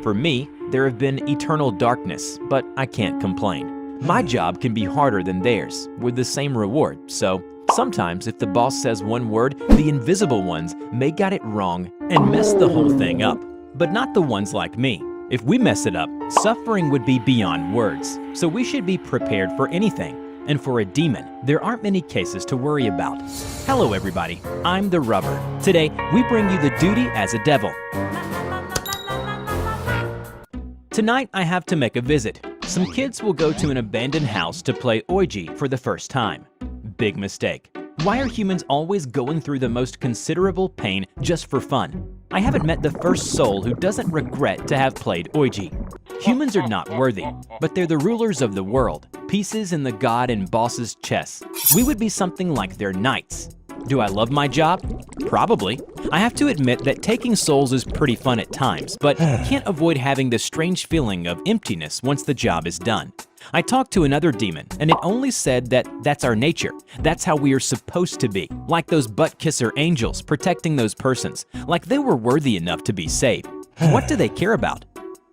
For me, there have been eternal darkness, but I can't complain. My job can be harder than theirs, with the same reward, so sometimes if the boss says one word, the invisible ones may get it wrong and mess the whole thing up. But not the ones like me. If we mess it up, suffering would be beyond words, so we should be prepared for anything. And for a demon, there aren't many cases to worry about. Hello everybody, I'm the Rubber. Today, we bring you the duty as a devil. Tonight, I have to make a visit. Some kids will go to an abandoned house to play Ouija for the first time. Big mistake. Why are humans always going through the most considerable pain just for fun? I haven't met the first soul who doesn't regret to have played Ouija. Humans are not worthy, but they're the rulers of the world, pieces in the god and boss's chess. We would be something like their knights. Do I love my job? Probably. I have to admit that taking souls is pretty fun at times, but can't avoid having the strange feeling of emptiness once the job is done. I talked to another demon, and it only said that that's our nature. That's how we are supposed to be. Like those butt-kisser angels protecting those persons, like they were worthy enough to be saved. What do they care about?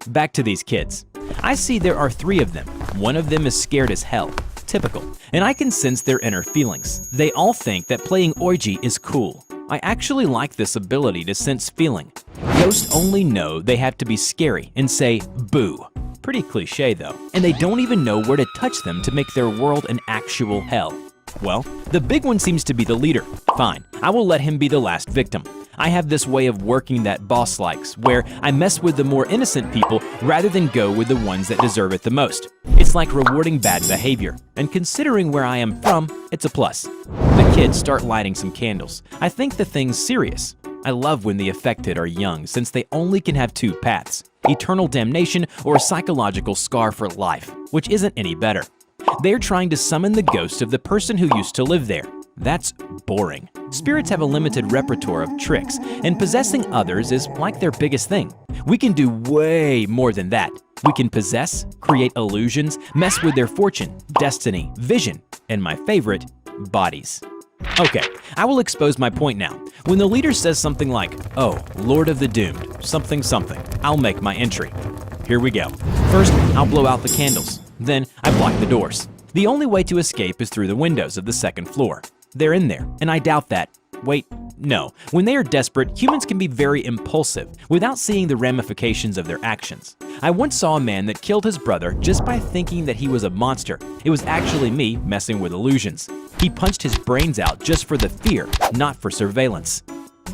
Back to these kids. I see there are 3 of them. One of them is scared as hell. Typical. And I can sense their inner feelings. They all think that playing Ouija is cool. I actually like this ability to sense feeling. Ghosts only know they have to be scary and say boo. Pretty cliche though. And they don't even know where to touch them to make their world an actual hell. Well, the big one seems to be the leader. Fine, I will let him be the last victim. I have this way of working that boss likes, where I mess with the more innocent people rather than go with the ones that deserve it the most. It's like rewarding bad behavior, and considering where I am from, it's a plus. The kids start lighting some candles. I think the thing's serious. I love when the affected are young, since they only can have 2 paths: eternal damnation or a psychological scar for life, which isn't any better. They're trying to summon the ghost of the person who used to live there. That's boring. Spirits have a limited repertoire of tricks, and possessing others is like their biggest thing. We can do way more than that. We can possess, create illusions, mess with their fortune, destiny, vision, and my favorite, bodies. Okay, I will expose my point now. When the leader says something like, "Oh, Lord of the Doomed, something something," I'll make my entry. Here we go. First, I'll blow out the candles. Then, I block the doors. The only way to escape is through the windows of the 2nd floor. They're in there, and I doubt that. Wait, no. When they are desperate, humans can be very impulsive without seeing the ramifications of their actions. I once saw a man that killed his brother just by thinking that he was a monster. It was actually me messing with illusions. He punched his brains out just for the fear, not for surveillance.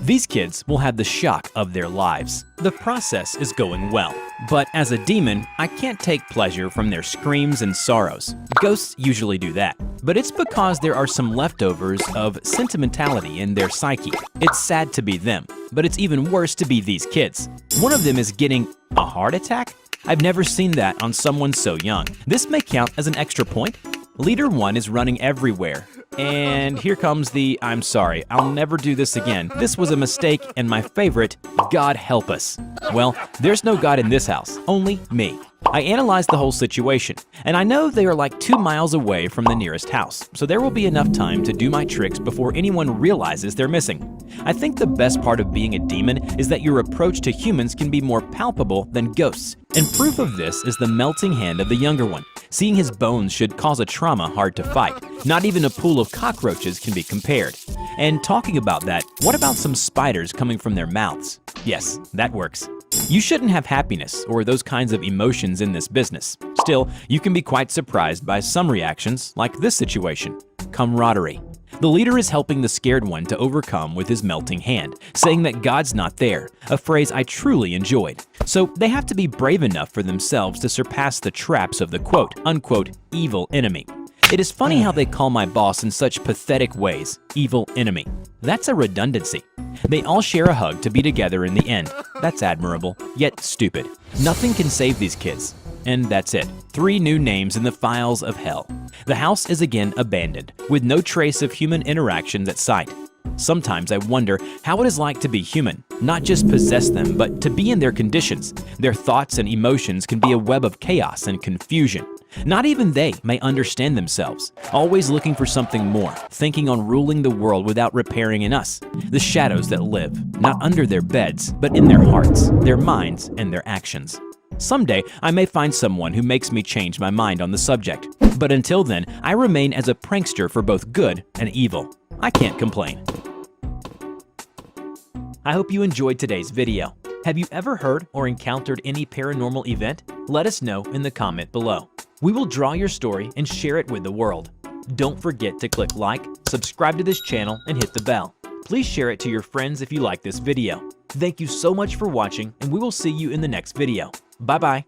These kids will have the shock of their lives. The process is going well. But as a demon, I can't take pleasure from their screams and sorrows. Ghosts usually do that. But it's because there are some leftovers of sentimentality in their psyche. It's sad to be them, but it's even worse to be these kids. One of them is getting a heart attack? I've never seen that on someone so young. This may count as an extra point. Leader 1 is running everywhere. And here comes the, "I'm sorry, I'll never do this again. This was a mistake," and my favorite, "God help us." Well, there's no God in this house, only me. I analyzed the whole situation, and I know they are like 2 miles away from the nearest house, so there will be enough time to do my tricks before anyone realizes they're missing. I think the best part of being a demon is that your approach to humans can be more palpable than ghosts, and proof of this is the melting hand of the younger one. Seeing his bones should cause a trauma hard to fight. Not even a pool of cockroaches can be compared. And talking about that, what about some spiders coming from their mouths? Yes, that works. You shouldn't have happiness or those kinds of emotions in this business. Still, you can be quite surprised by some reactions, like this situation. Camaraderie. The leader is helping the scared one to overcome with his melting hand, saying that God's not there, a phrase I truly enjoyed. So they have to be brave enough for themselves to surpass the traps of the quote-unquote evil enemy. It is funny how they call my boss in such pathetic ways, evil enemy. That's a redundancy. They all share a hug to be together in the end. That's admirable, yet stupid. Nothing can save these kids. And that's it. 3 new names in the files of hell. The house is again abandoned, with no trace of human interactions at sight. Sometimes I wonder how it is like to be human, not just possess them, but to be in their conditions. Their thoughts and emotions can be a web of chaos and confusion. Not even they may understand themselves, always looking for something more, thinking on ruling the world without repairing in us, the shadows that live, not under their beds, but in their hearts, their minds, and their actions. Someday, I may find someone who makes me change my mind on the subject, but until then, I remain as a prankster for both good and evil. I can't complain. I hope you enjoyed today's video. Have you ever heard or encountered any paranormal event? Let us know in the comment below. We will draw your story and share it with the world. Don't forget to click like, subscribe to this channel, and hit the bell. Please share it to your friends if you like this video. Thank you so much for watching, and we will see you in the next video. Bye-bye.